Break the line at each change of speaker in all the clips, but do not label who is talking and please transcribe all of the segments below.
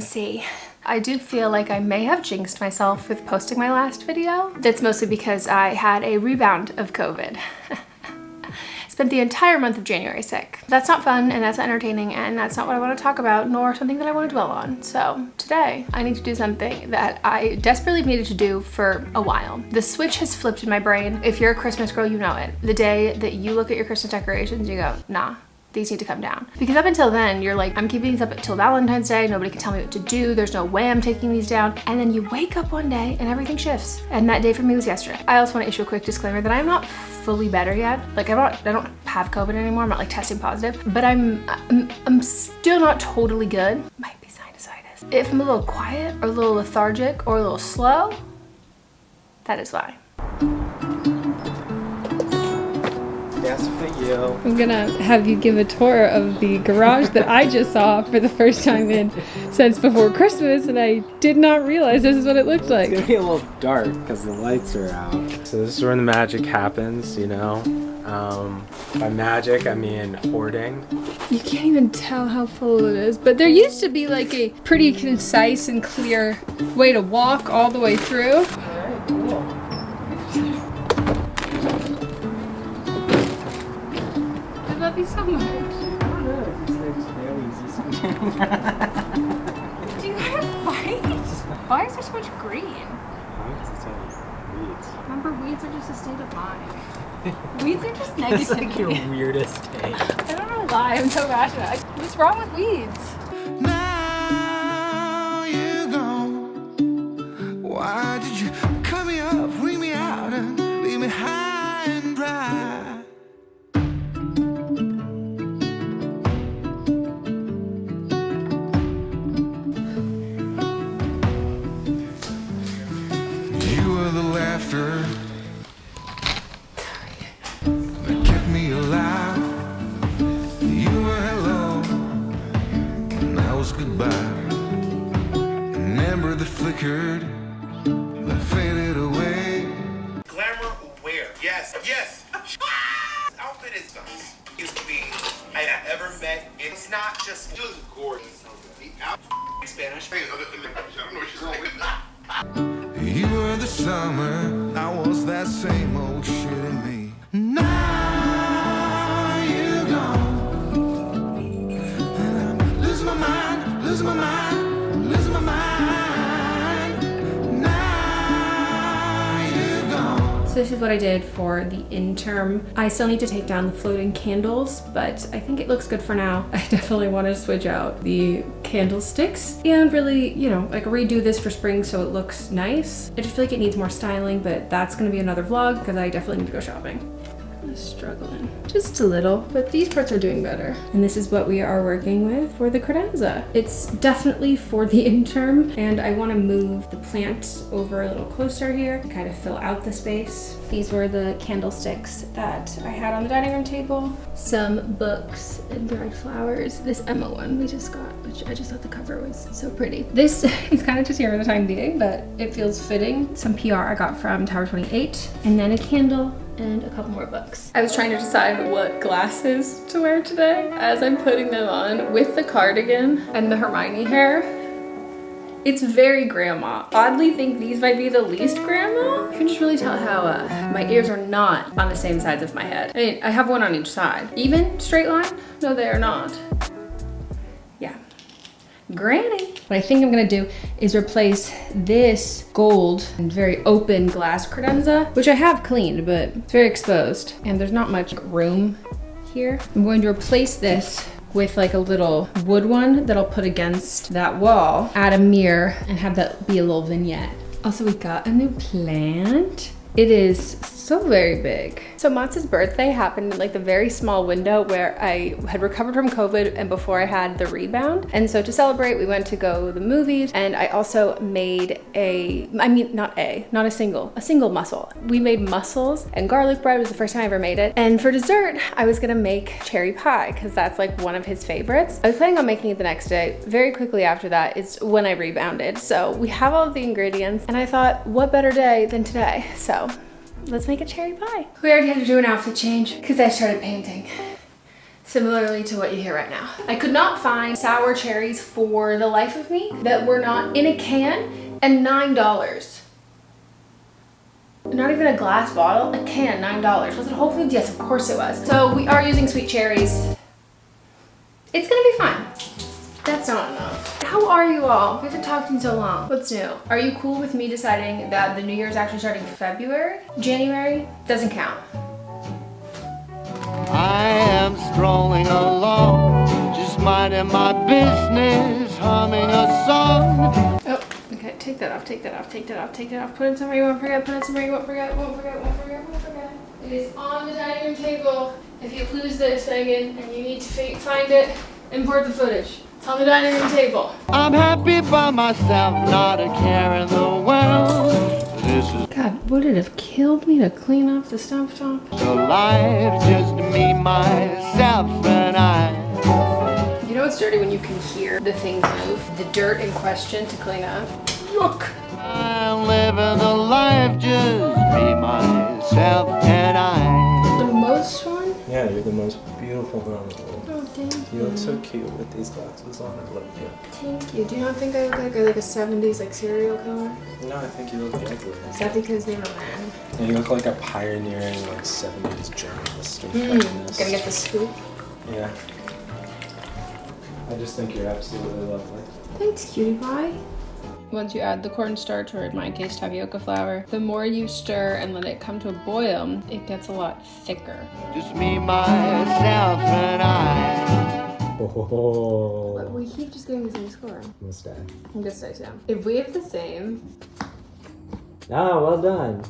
𝘊𝐶. I do feel like I may have jinxed myself with posting my last video. That's mostly because I had a rebound of COVID. Spent the entire month of January sick. That's not fun and that's not entertaining and that's not what I want to talk about, nor something that I want to dwell on. So today I need to do something that I desperately needed to do for a while. The switch has flipped in my brain. If you're a Christmas girl, you know it. The day that you look at your Christmas decorations, you go, nah, these need to come down. Because up until then, you're like, I'm keeping these up until Valentine's Day. Nobody can tell me what to do. There's no way I'm taking these down. And then you wake up one day and everything shifts. And that day for me was yesterday. I also want to issue a quick disclaimer that I'm not fully better yet. Like I don't have COVID anymore. I'm not like testing positive, but I'm still not totally good. Might be sinusitis. If I'm a little quiet or a little lethargic or a little slow, that is why.
That's for you.
I'm gonna have you give a tour of the garage that I just saw for the first time in since before Christmas, and I did not realize this is what it looked like.
It's gonna be a little dark because the lights are out. So this is where the magic happens, you know? By magic, I mean hoarding.
You can't even tell how full it is, but there used to be like a pretty concise and clear way to walk all the way through.
Alright, cool.
I love you so much.
I don't know, it's very easy sometimes.
Do you want to fight? Why is there so much green?
Weeds.
Remember, weeds are just a state of mind. Weeds are just negativity.
That's like your weirdest take.
I don't know why I'm so passionate. What's wrong with weeds?
Now you're gone. Why did you cut me up, bring me out, and leave me high and dry? You were the laughter that kept me alive. You were hello, and I was goodbye. An ember that flickered, that faded away.
Glamour wear. Yes, yes. Outfit is nice. Used to be I ever met. It's not just gorgeous. The outfit Spanish. I don't know what she's saying.
You were the summer, I was that same old shit in me. Now you're gone, and I'm losing my mind, losing my mind, losing my mind. Now you're gone.
So this is what I did for the interim. I still need to take down the floating candles, but I think it looks good for now. I definitely want to switch out the candlesticks and really, you know, like redo this for spring so it looks nice. I just feel like it needs more styling, but that's gonna be another vlog because I definitely need to go shopping. I'm struggling just a little, but these parts are doing better. And this is what we are working with for the credenza. It's definitely for the interim, and I want to move the plant over a little closer here, kind of fill out the space. These were the candlesticks that I had on the dining room table. Some books and dried flowers. This Emma one we just got, which I just thought the cover was so pretty. This is kind of just here for the time being, but it feels fitting. Some PR I got from Tower 28, and then a candle and a couple more books. I was trying to decide what glasses to wear today as I'm putting them on with the cardigan and the Hermione hair. It's very grandma. Oddly think these might be the least grandma. You can just really tell how my ears are not on the same sides of my head. I mean, I have one on each side. Even straight line? No, they are not. Yeah. Granny. What I think I'm gonna do is replace this gold and very open glass credenza, which I have cleaned, but it's very exposed and there's not much room here. I'm going to replace this with like a little wood one that I'll put against that wall, add a mirror, and have that be a little vignette. Also, we got a new plant. It is so very big. So Matz's birthday happened in like the very small window where I had recovered from COVID and before I had the rebound. And so to celebrate, we went to go to the movies, and I also made not a single mussel. We made mussels, and garlic bread was the first time I ever made it. And for dessert, I was gonna make cherry pie because that's like one of his favorites. I was planning on making it the next day. Very quickly after that is when I rebounded. So we have all of the ingredients, and I thought, what better day than today? So let's make a cherry pie. We already had to do an outfit change because I started painting. Similarly to what you hear right now. I could not find sour cherries for the life of me that were not in a can, and $9. Not even a glass bottle, a can, $9. Was it Whole Foods? Yes, of course it was. So we are using sweet cherries. It's gonna be fine. That's not enough. How are you all? We haven't talked in so long. What's new? Are you cool with me deciding that the New Year's actually starting February? January doesn't count.
I am strolling along, just minding my business, humming a song.
Oh, okay, take that off, take that off, take that off, take that off. Put it somewhere you won't forget, put it somewhere you won't forget, won't forget, won't forget, won't forget. It is on the dining room table. If you lose this thing and you need to find it, import the footage. It's on the dining room table.
I'm happy by myself, not a care in the world. This is
God, would it have killed me to clean up the stump top?
so life, just me, myself, and I.
You know it's dirty when you can hear the things move? The dirt in question to clean up. Look!
I'm living the life, just me, myself, and I.
The most one?
Yeah, you're the most beautiful girl in the world.
Oh, thank you.
You look so cute with these glasses on. I love you.
Thank you. Do you not think I look like a 70s like serial killer?
No, I think you look lovely.
Is that because they were men?
And you look like a pioneering like 70s journalist or
Gonna
feminist.
get the scoop.
Yeah. I just think you're absolutely lovely.
Thanks, cutie pie. Once you add the cornstarch, or in my case tapioca flour, the more you stir and let it come to a boil, it gets a lot thicker.
Just me, myself, and I.
Oh.
We keep just getting the same score.
Mustache.
I'm gonna say too. If we have the same,
Ah, well done.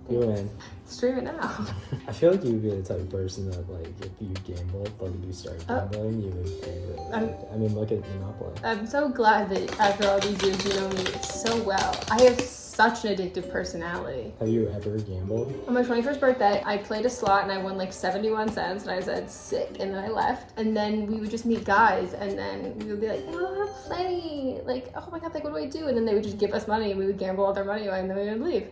You win.
stream it now.
I feel like you would be the type of person that, like, if you gambled, like, if you started gambling, you would pay really I mean, look at Monopoly.
I'm so glad that after all these years you know me so well. I have such an addictive personality.
Have you ever gambled?
On my 21st birthday, I played a slot and I won like 71 cents and I said sick, and then I left. And then we would just meet guys and then we would be like, oh, I'm playing. Like, oh my God, like what do I do? And then they would just give us money and we would gamble all their money away and then we would leave.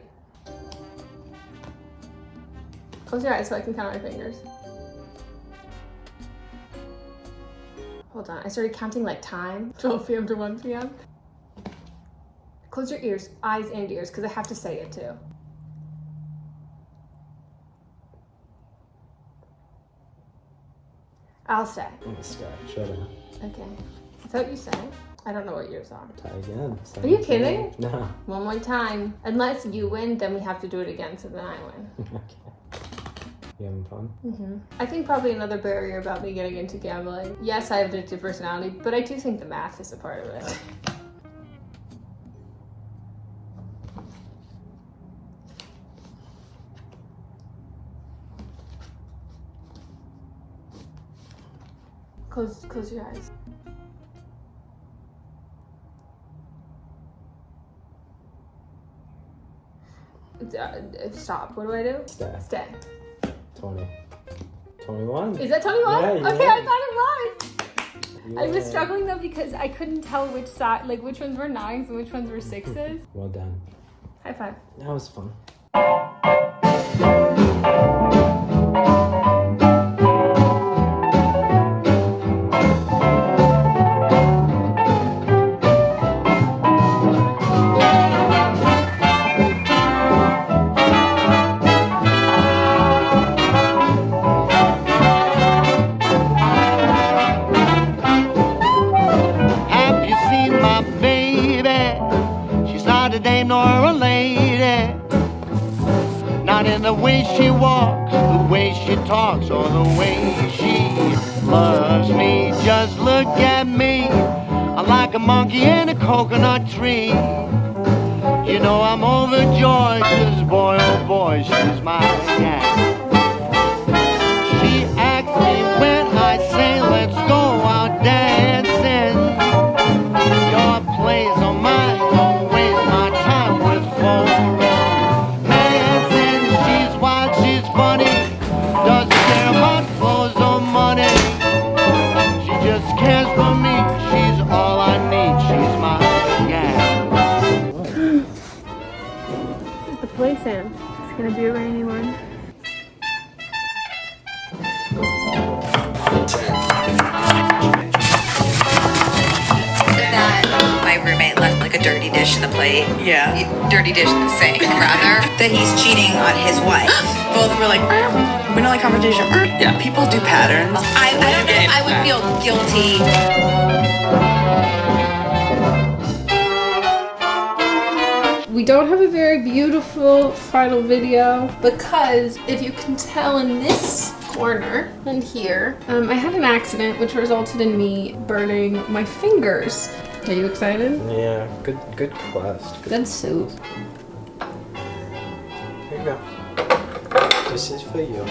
Close your eyes so I can count my fingers. Hold on, I started counting like time. 12 p.m. to 1 p.m. Close your ears, eyes and ears, because I have to say it too. I'll stay.
I'm a sky. Shut up.
Okay. Is that what you say? I don't know what yours are.
Try again.
Are you kidding?
No.
One more time. Unless you win, then we have to do it again, so then I win.
Okay. You having fun?
I think probably another barrier about me getting into gambling. Yes, I have an addictive personality, but I do think the math is a part of it. Close your eyes. Stop. What do I do?
Stay.
Stay.
20. 21?
Is that 21?
Yeah, you
okay,
win.
I thought it was.
You
I was
win.
struggling though because I couldn't tell which side, like which ones were 9s and which ones were 6s.
Well done.
High five.
That was fun.
Have you seen my baby? She's not a dame nor a lady. Not in the way she walks, the way she talks, or the way she loves me. Just look at me. I'm like a monkey in a coconut tree. You know I'm overjoyed, 'cause boy, oh boy, she's my gal. She asks me when I say let's go out dancing. Your place or mine, don't waste my time with romancing. She's wild, she's funny, doesn't care about clothes or money. She just cares for me, she's all I need, she's my gal.
This is the play stand. It's gonna be a rainy one.
That my roommate left like a dirty dish in the plate. Yeah. Dirty dish in the sink, rather. That he's cheating on his wife. Both were like, we don't like confrontation. Yeah, people do patterns. I don't know. I would feel guilty.
We don't have a very beautiful final video because if you can tell in this corner and here, I had an accident which resulted in me burning my fingers. Are you excited?
Yeah, good quest.
Good soup.
Here you go. This is for you.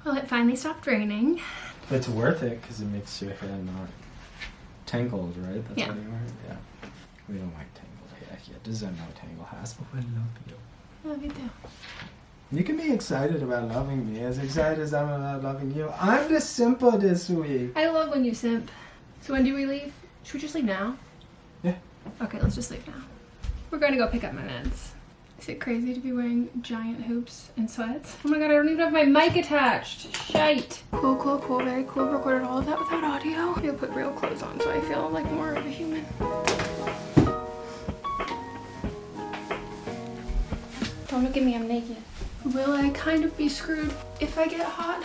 Well, it finally stopped raining.
It's worth it because it makes your hair not tangled, right? That's
Yeah.
what you want? Yeah. We don't like tangled hair here. This is a no tangle house, but we love you.
Love you too.
You can be excited about loving me, as excited as I'm about loving you. I'm the simple this week.
I love when you simp. So when do we leave? Should we just leave now?
Yeah.
Okay, let's just leave now. We're going to go pick up my meds. Is it crazy to be wearing giant hoops and sweats? Oh my god, I don't even have my mic attached. Shite. Cool, cool, cool. Very cool. Recorded all of that without audio. I'm gonna put real clothes on so I feel like more of a human. Don't look at me, I'm naked. Will I kind of be screwed if I get hot?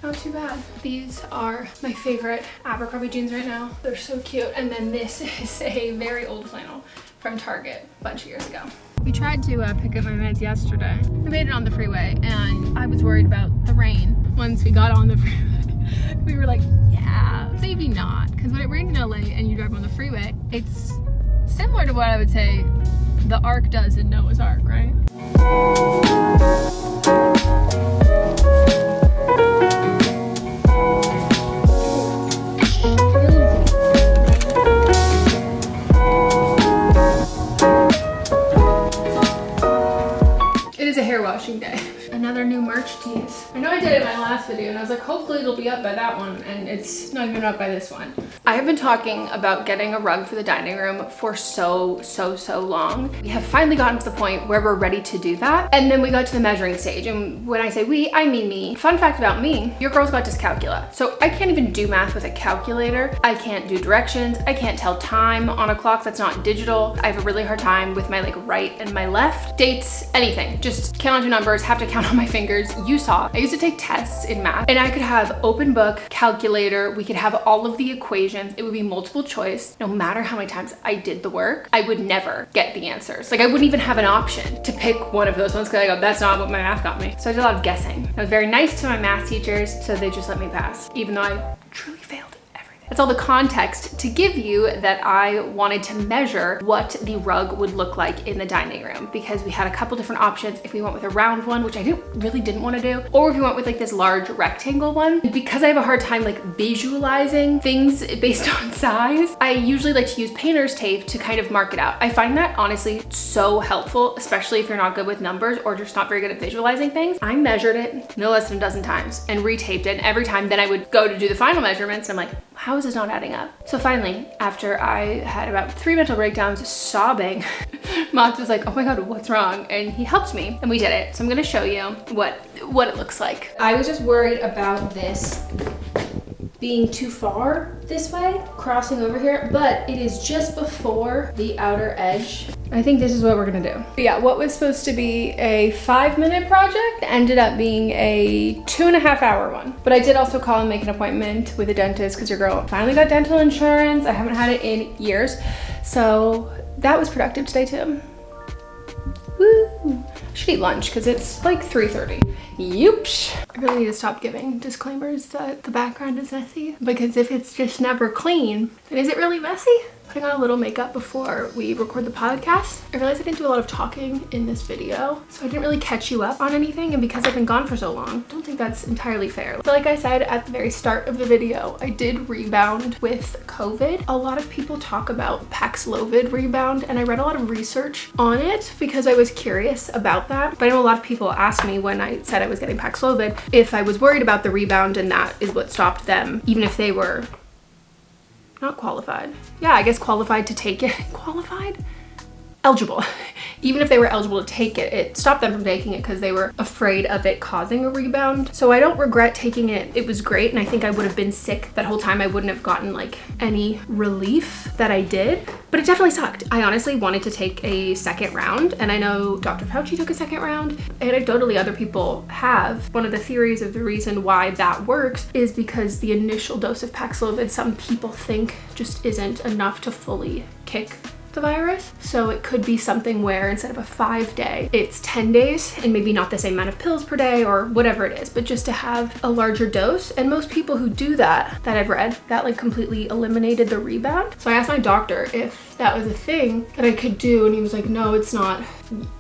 Not too bad. These are my favorite Abercrombie jeans right now. They're so cute. And then this is a very old flannel from Target a bunch of years ago. We tried to pick up my meds yesterday. We made it on the freeway and I was worried about the rain. Once we got on the freeway, we were like, yeah, maybe not. Because when it rains in LA and you drive on the freeway, it's similar to what I would say the Ark does in Noah's Ark, right? It is a hair washing day. Another new merch tease. I know I did it in my last video and I was like, hopefully it'll be up by that one, and it's not even up by this one. I have been talking about getting a rug for the dining room for so long. We have finally gotten to the point where we're ready to do that. And then we got to the measuring stage. And when I say we, I mean me. Fun fact about me, your girl's got dyscalculia. So I can't even do math with a calculator. I can't do directions. I can't tell time on a clock that's not digital. I have a really hard time with my like right and my left. Dates, anything. Just count onto numbers, have to count on my fingers. You saw, I used to take tests in math and I could have open book, calculator, we could have all of the equations. It would be multiple choice. No matter how many times I did the work, I would never get the answers. Like I wouldn't even have an option to pick one of those ones because I go, that's not what my math got me. So I did a lot of guessing. I was very nice to my math teachers, so they just let me pass, even though I truly failed. That's all the context to give you that I wanted to measure what the rug would look like in the dining room, because we had a couple different options. If we went with a round one, which I really didn't want to do, or if we went with like this large rectangle one. Because I have a hard time like visualizing things based on size, I usually like to use painter's tape to kind of mark it out. I find that honestly so helpful, especially if you're not good with numbers or just not very good at visualizing things. I measured it no less than a dozen times and retaped it, and every time then I would go to do the final measurements and I'm like, how is this not adding up? So finally, after I had about 3 mental breakdowns sobbing, Matt was like, oh my God, what's wrong? And he helped me and we did it. So I'm gonna show you what it looks like. I was just worried about this being too far this way, crossing over here, but it is just before the outer edge. I think this is what we're gonna do. But yeah, what was supposed to be a 5-minute project ended up being a 2.5-hour one. But I did also call and make an appointment with a dentist because your girl finally got dental insurance. I haven't had it in years. So that was productive today too. Woo! I should eat lunch because it's like 3:30. Yoops. I really need to stop giving disclaimers that the background is messy, because if it's just never clean, then is it really messy? Putting on a little makeup before we record the podcast. I realized I didn't do a lot of talking in this video, so I didn't really catch you up on anything, and because I've been gone for so long, I don't think that's entirely fair. But like I said at the very start of the video, I did rebound with COVID. A lot of people talk about Paxlovid rebound, and I read a lot of research on it because I was curious about that. But I know a lot of people asked me when I said I was getting Paxlovid if I was worried about the rebound, and that is what stopped them, even if they were not qualified. Yeah, I guess qualified to take it. Qualified? Eligible. Even if they were eligible to take it, it stopped them from taking it because they were afraid of it causing a rebound. So I don't regret taking it. It was great, and I think I would have been sick that whole time. I wouldn't have gotten like any relief that I did, but it definitely sucked. I honestly wanted to take a second round, and I know Dr. Fauci took a second round. Anecdotally, other people have. One of the theories of the reason why that works is because the initial dose of Paxlovid, some people think, just isn't enough to fully kick the virus. So it could be something where instead of a 5-day, it's 10 days and maybe not the same amount of pills per day or whatever it is, but just to have a larger dose. And most people who do that I've read, that like completely eliminated the rebound. So I asked my doctor if that was a thing that I could do, and he was like, no, it's not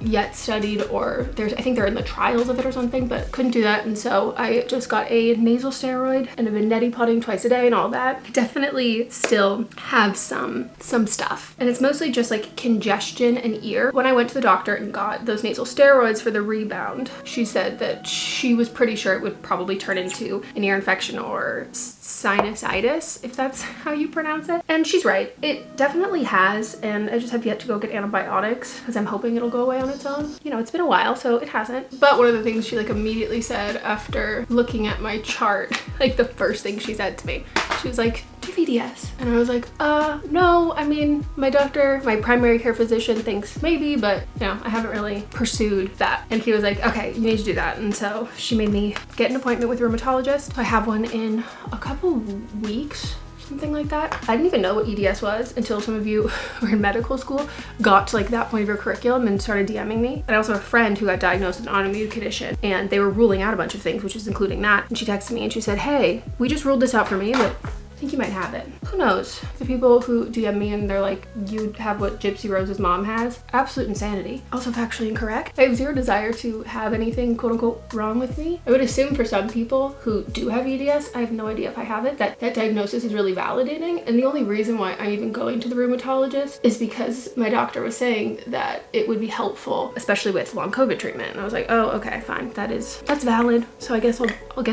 yet studied, or I think they're in the trials of it or something, but couldn't do that. And so I just got a nasal steroid and I've been neti potting twice a day and all that. I definitely still have some stuff, and it's mostly just like congestion and ear. When I went to the doctor and got those nasal steroids for the rebound, she said that she was pretty sure it would probably turn into an ear infection or sinusitis, if that's how you pronounce it. And she's right, it definitely has, and I just have yet to go get antibiotics because I'm hoping it'll go away on its own. You know, it's been a while, so it hasn't. But one of the things she like immediately said after looking at my chart, like the first thing she said to me, she was like, do you have EDS? And I was like, no, I mean, my doctor, my primary care physician thinks maybe, but you know, I haven't really pursued that. And he was like, okay, you need to do that. And so she made me get an appointment with a rheumatologist. I have one in a couple weeks, something like that. I didn't even know what EDS was until some of you who are in medical school got to like that point of your curriculum and started DMing me. And I also have a friend who got diagnosed with an autoimmune condition, and they were ruling out a bunch of things, which is including that. And she texted me and she said, hey, we just ruled this out for me, but I think you might have it. Who knows? The people who DM me and they're like, you have what Gypsy Rose's mom has. Absolute insanity. Also factually incorrect. I have zero desire to have anything quote unquote wrong with me. I would assume for some people who do have EDS, I have no idea if I have it, that diagnosis is really validating. And the only reason why I'm even going to the rheumatologist is because my doctor was saying that it would be helpful, especially with long COVID treatment. And I was like, oh, okay, fine. That's valid. So I guess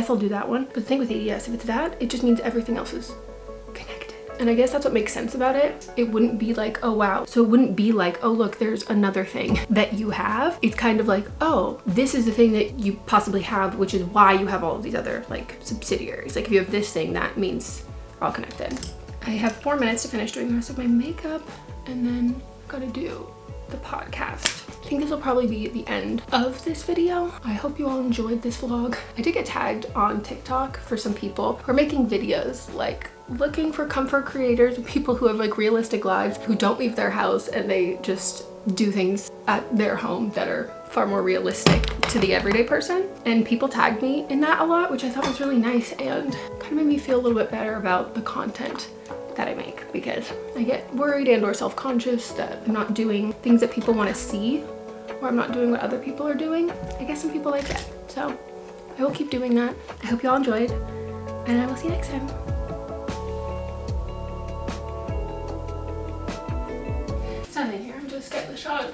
I'll do that one. But the thing with EDS, if it's that, it just means everything else is connected. And I guess that's what makes sense about it. It wouldn't be like, oh wow. So it wouldn't be like, oh look, there's another thing that you have. It's kind of like, oh, this is the thing that you possibly have, which is why you have all of these other like subsidiaries. Like if you have this thing, that means we're all connected. I have 4 minutes to finish doing the rest of my makeup, and then gotta do the podcast. I think this will probably be the end of this video. I hope you all enjoyed this vlog. I did get tagged on TikTok for some people who are making videos like looking for comfort creators, people who have like realistic lives, who don't leave their house and they just do things at their home that are far more realistic to the everyday person. And people tagged me in that a lot, which I thought was really nice and kind of made me feel a little bit better about the content that I make, because I get worried and or self-conscious that I'm not doing things that people want to see, or I'm not doing what other people are doing. I guess some people like that. So I will keep doing that. I hope you all enjoyed, and I will see you next time. It's nothing here, I'm just getting the shot.